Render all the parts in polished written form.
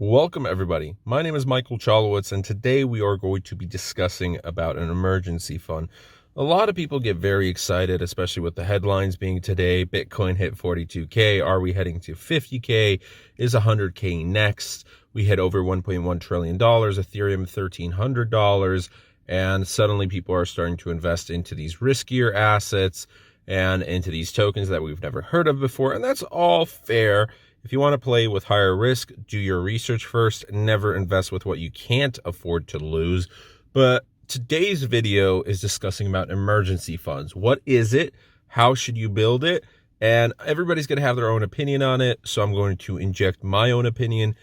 Welcome everybody. My name is Michael Chalowitz, and today we are going to be discussing about an emergency fund. A lot of people get very excited, especially with the headlines being today. Bitcoin hit 42K. Are we heading to 50K? Is 100K next? We hit over $1.1 trillion, Ethereum $1,300, and suddenly people are starting to invest into these riskier assets and into these tokens that we've never heard of before, and that's all fair. If you want to play with higher risk, do your research first. Never invest with what you can't afford to lose. But today's video is discussing about emergency funds. What is it? How should you build it? And everybody's going to have their own opinion on it. So I'm going to inject my own opinion.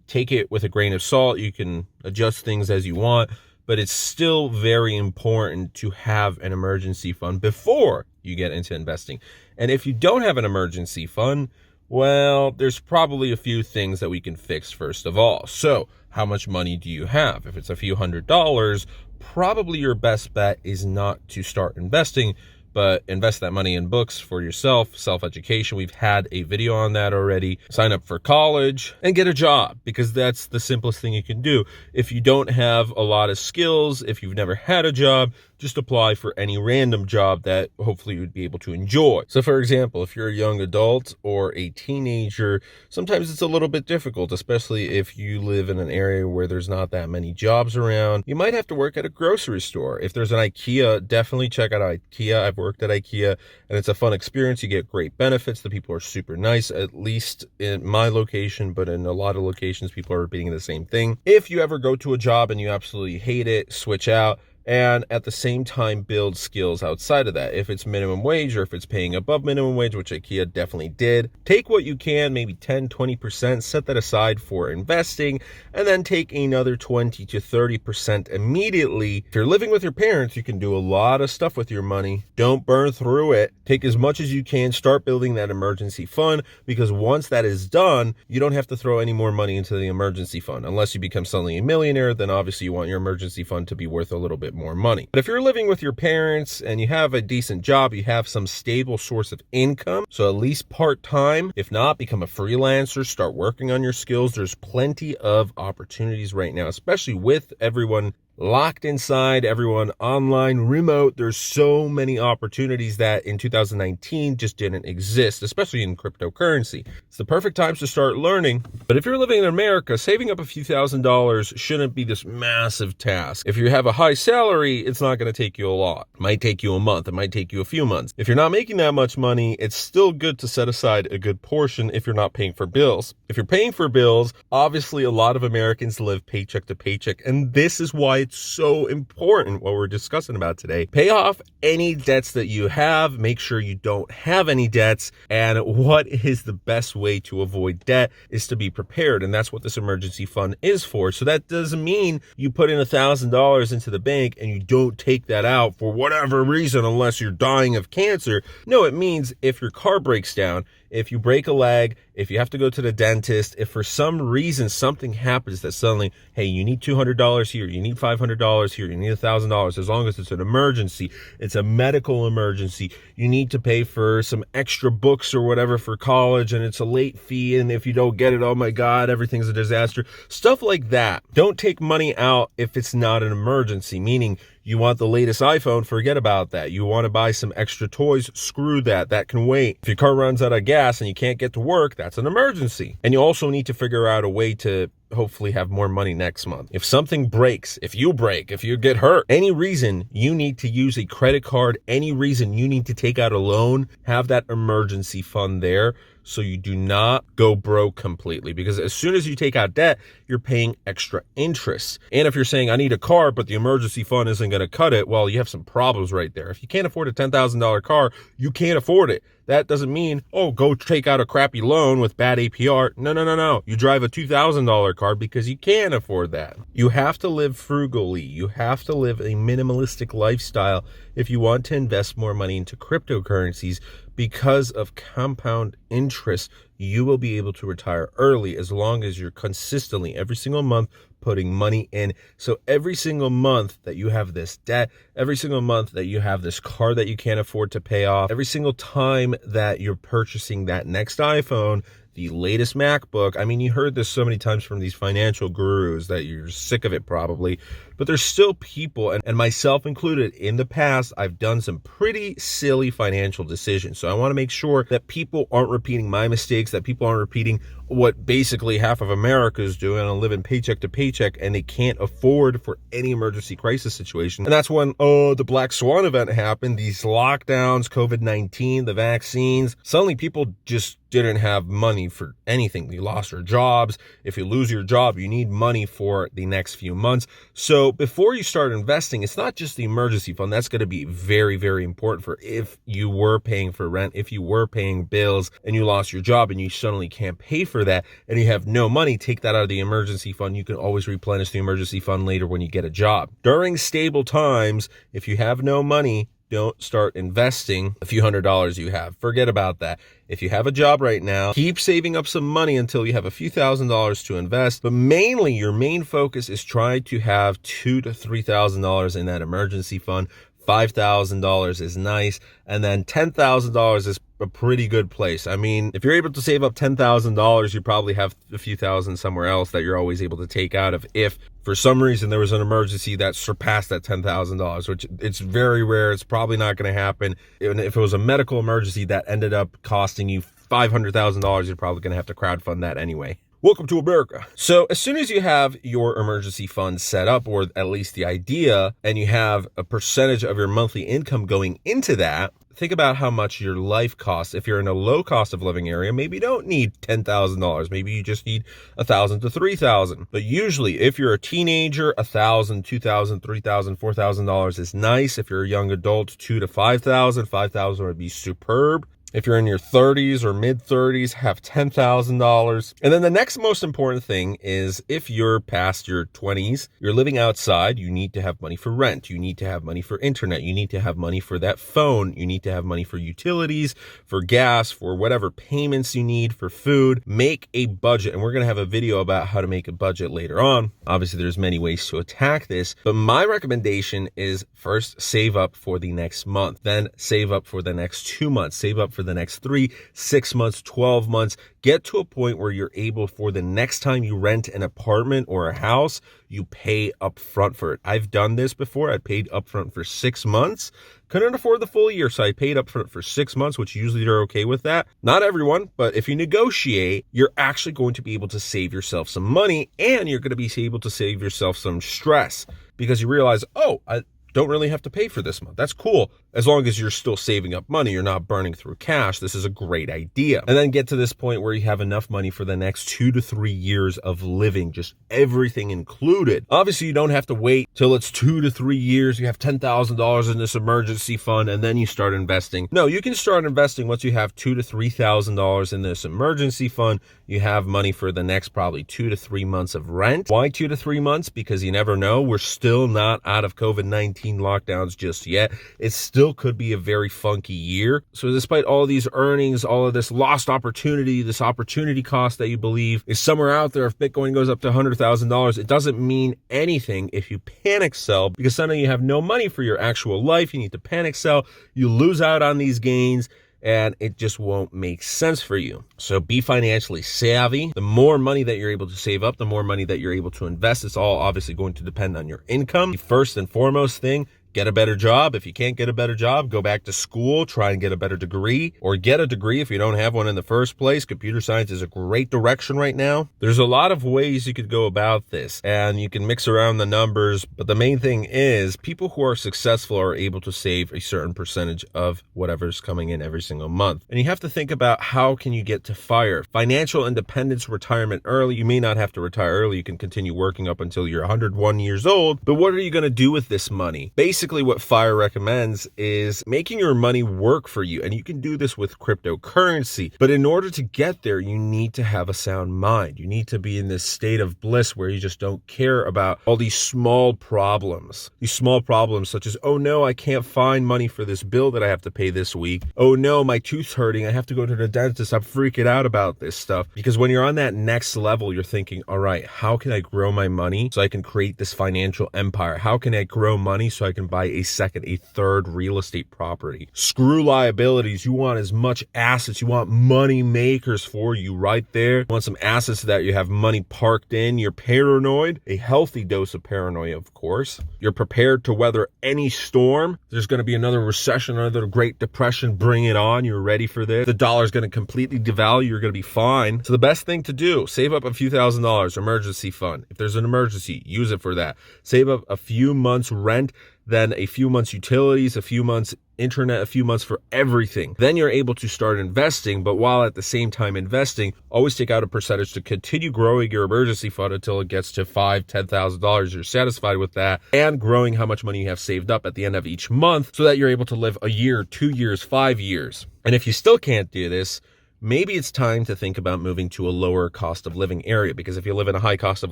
Take it with a grain of salt. You can adjust things as you want, but it's still very important to have an emergency fund before you get into investing. And if you don't have an emergency fund, well, there's probably a few things that we can fix first of all. So how much money do you have? If it's a few $100s, probably your best bet is not to start investing, but invest that money in books for yourself, self-education. We've had a video on that already. Sign up for college and get a job, because that's the simplest thing you can do. If you don't have a lot of skills, if you've never had a job, just apply for any random job that hopefully you would be able to enjoy. So for example, if you're a young adult or a teenager, sometimes it's a little bit difficult, especially if you live in an area where there's not that many jobs around. You might have to work at a grocery store. If there's an IKEA, definitely check out IKEA. I've worked at IKEA and it's a fun experience. You get great benefits. The people are super nice, at least in my location, but in a lot of locations, people are repeating the same thing. If you ever go to a job and you absolutely hate it, switch out. And at the same time, build skills outside of that. If it's minimum wage or if it's paying above minimum wage, which IKEA definitely did, take what you can, maybe 10, 20%, set that aside for investing, and then take another 20 to 30% immediately. If you're living with your parents, you can do a lot of stuff with your money. Don't burn through it. Take as much as you can, start building that emergency fund, because once that is done, you don't have to throw any more money into the emergency fund. Unless you become suddenly a millionaire, then obviously you want your emergency fund to be worth a little bit more money. But if you're living with your parents and you have a decent job, you have some stable source of income, so at least part-time. If not, become a freelancer, start working on your skills. There's plenty of opportunities right now, especially with everyone locked inside, everyone online, remote. There's so many opportunities that in 2019 just didn't exist, especially in cryptocurrency. It's the perfect times to start learning. But if you're living in America, saving up a few $1,000s shouldn't be this massive task. If you have a high salary, it's not going to take you a lot. It might take you a month. It might take you a few months. If you're not making that much money, it's still good to set aside a good portion if you're not paying for bills. If you're paying for bills, obviously a lot of Americans live paycheck to paycheck, and this is why it's so important what we're discussing about today. Pay off any debts that you have. Make sure you don't have any debts. And what is the best way to avoid debt is to be prepared. And that's what this emergency fund is for. So that doesn't mean you put in $1,000 into the bank and you don't take that out for whatever reason, unless you're dying of cancer. No, it means if your car breaks down, if you break a leg, if you have to go to the dentist, if for some reason something happens that suddenly, hey, you need $200 here, you need $500 here, you need $1,000, as long as it's an emergency, it's a medical emergency, you need to pay for some extra books or whatever for college, and it's a late fee, and if you don't get it, oh my God, everything's a disaster. Stuff like that. Don't take money out if it's not an emergency, meaning you want the latest iPhone, forget about that. You want to buy some extra toys, screw that. That can wait. If your car runs out of gas and you can't get to work, that's an emergency. And you also need to figure out a way to hopefully have more money next month. If something breaks, if you break, if you get hurt, any reason you need to use a credit card, any reason you need to take out a loan, have that emergency fund there so you do not go broke completely. Because as soon as you take out debt, you're paying extra interest. And if you're saying, I need a car, but the emergency fund isn't going to cut it, well, you have some problems right there. If you can't afford a $10,000 car, you can't afford it. That doesn't mean, oh, go take out a crappy loan with bad APR. No. You drive a $2,000 car because you can't afford that. You have to live frugally. You have to live a minimalistic lifestyle if you want to invest more money into cryptocurrencies. Because of compound interest, you will be able to retire early as long as you're consistently every single month putting money in. So every single month that you have this debt, every single month that you have this car that you can't afford to pay off, every single time that you're purchasing that next iPhone, the latest MacBook. I mean, you heard this so many times from these financial gurus that you're sick of it probably, but there's still people, and myself included, in the past, I've done some pretty silly financial decisions. So I want to make sure that people aren't repeating my mistakes, that people aren't repeating what basically half of America is doing and living paycheck to paycheck, and they can't afford for any emergency crisis situation. And that's when, the Black Swan event happened, these lockdowns, COVID-19, the vaccines. Suddenly people just didn't have money for anything. They lost their jobs. If you lose your job, you need money for the next few months. So before you start investing, it's not just the emergency fund. That's going to be very, very important for if you were paying for rent, if you were paying bills and you lost your job and you suddenly can't pay for that and you have no money, take that out of the emergency fund. You can always replenish the emergency fund later when you get a job. During stable times, if you have no money, don't start investing a few $100s you have. Forget about that. If you have a job right now, keep saving up some money until you have a few $1,000s to invest. But mainly, your main focus is try to have $2,000 to $3,000 in that emergency fund. $5,000 is nice, and then $10,000 is a pretty good place. I mean, if you're able to save up $10,000, you probably have a few thousand somewhere else that you're always able to take out of if for some reason there was an emergency that surpassed that $10,000, which it's very rare. It's probably not going to happen. And if it was a medical emergency that ended up costing you $500,000, you're probably going to have to crowdfund that anyway. Welcome to America. So as soon as you have your emergency fund set up, or at least the idea, and you have a percentage of your monthly income going into that, think about how much your life costs. If you're in a low cost of living area, maybe you don't need $10,000. Maybe you just need $1,000 to $3,000. But usually if you're a teenager, $1,000, $2,000, $3,000, $4,000 is nice. If you're a young adult, $2,000 to $5,000, $5,000 would be superb. If you're in your 30s or mid 30s, have $10,000. And then the next most important thing is if you're past your 20s, you're living outside, you need to have money for rent. You need to have money for internet. You need to have money for that phone. You need to have money for utilities, for gas, for whatever payments you need, for food. Make a budget. And we're going to have a video about how to make a budget later on. Obviously, there's many ways to attack this, but my recommendation is first save up for the next month, then save up for the next 2 months, save up for the next 3, 6 months, 12 months. Get to a point where you're able, for the next time you rent an apartment or a house, you pay up front for it. I've done this before. I paid up front for 6 months. Couldn't afford the full year, so I paid up front for 6 months, which usually they're okay with that. Not everyone, but if you negotiate, you're actually going to be able to save yourself some money, and you're going to be able to save yourself some stress because you realize, I don't really have to pay for this month. That's cool. As long as you're still saving up money, you're not burning through cash. This is a great idea. And then get to this point where you have enough money for the next 2 to 3 years of living, just everything included. Obviously, you don't have to wait till it's 2 to 3 years. You have $10,000 in this emergency fund and then you start investing. No, you can start investing once you have $2,000 to $3,000 in this emergency fund. You have money for the next probably 2 to 3 months of rent. Why 2 to 3 months? Because you never know. We're still not out of COVID-19 lockdowns just yet. It still could be a very funky year. So despite all of these earnings, all of this lost opportunity, this opportunity cost that you believe is somewhere out there, if Bitcoin goes up to $100,000, it doesn't mean anything if you panic sell, because suddenly you have no money for your actual life. You need to panic sell. You lose out on these gains, and it just won't make sense for you. So be financially savvy. The more money that you're able to save up, the more money that you're able to invest. It's all obviously going to depend on your income. The first and foremost thing, get a better job. If you can't get a better job, go back to school, try and get a better degree, or get a degree if you don't have one in the first place. Computer science is a great direction right now. There's a lot of ways you could go about this, and you can mix around the numbers, but the main thing is people who are successful are able to save a certain percentage of whatever's coming in every single month. And you have to think about, how can you get to FIRE? Financial independence, retirement early. You may not have to retire early. You can continue working up until you're 101 years old, but what are you going to do with this money? Basically, what FIRE recommends is making your money work for you. And you can do this with cryptocurrency. But in order to get there, you need to have a sound mind. You need to be in this state of bliss where you just don't care about all these small problems. These small problems such as, oh no, I can't find money for this bill that I have to pay this week. Oh no, my tooth's hurting. I have to go to the dentist. I'm freaking out about this stuff. Because when you're on that next level, you're thinking, all right, how can I grow my money so I can create this financial empire? How can I grow money so I can buy a second, a third real estate property. Screw liabilities. You want as much assets. You want money makers for you right there. You want some assets that you have money parked in. You're paranoid, a healthy dose of paranoia, of course. You're prepared to weather any storm. There's going to be another recession, another Great Depression. Bring it on. You're ready for this. The dollar's going to completely devalue. You're going to be fine. So the best thing to do, save up a few $1,000s, emergency fund. If there's an emergency, use it for that. Save up a few months rent, then a few months utilities, a few months internet, a few months for everything. Then you're able to start investing, but while at the same time investing, always take out a percentage to continue growing your emergency fund until it gets to $5,000, $10,000. You're satisfied with that, and growing how much money you have saved up at the end of each month so that you're able to live a year, 2 years, 5 years. And if you still can't do this, maybe it's time to think about moving to a lower cost of living area, because if you live in a high cost of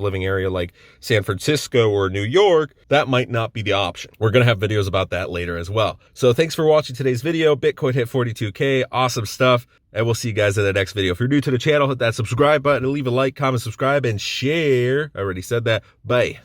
living area like San Francisco or New York, that might not be the option. We're going to have videos about that later as well. So thanks for watching today's video. Bitcoin hit 42K. Awesome stuff. And we'll see you guys in the next video. If you're new to the channel, hit that subscribe button and leave a like, comment, subscribe, and share. I already said that. Bye.